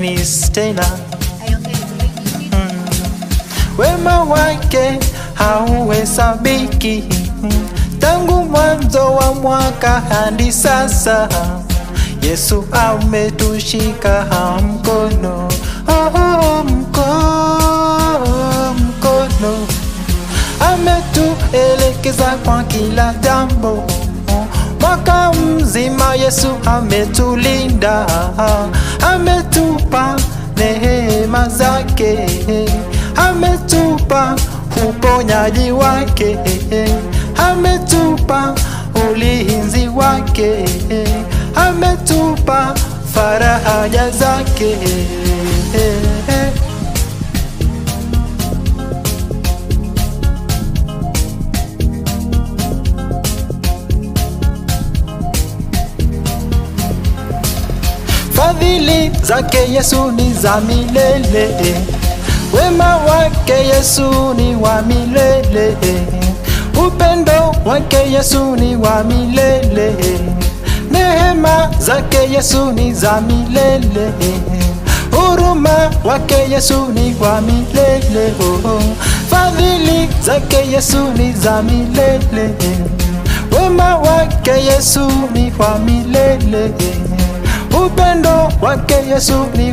mimi Stella. Wema wake hauhesabiki, tangu mwanzo wa mwaka hadi sasa. Yesu ametushika mkono, mkono. Ametuelekeza kwa kila jambo, mwaka mzima Yesu ametulinda, ametupa neema zake, ametupa uponyaji wake, ametupa ulinzi wake, ametupa faraja zake. Fadhili zake Yesu ni za milele, wema wake Yesu ni wa milele, upendo wake Yesu ni wa milele, neema zake Yesu ni za milele, huruma wake Yesu ni wa milele. Fadhili zake Yesu ni za milele, wema wake Yesu ni wa milele, upendo wake Yesu ni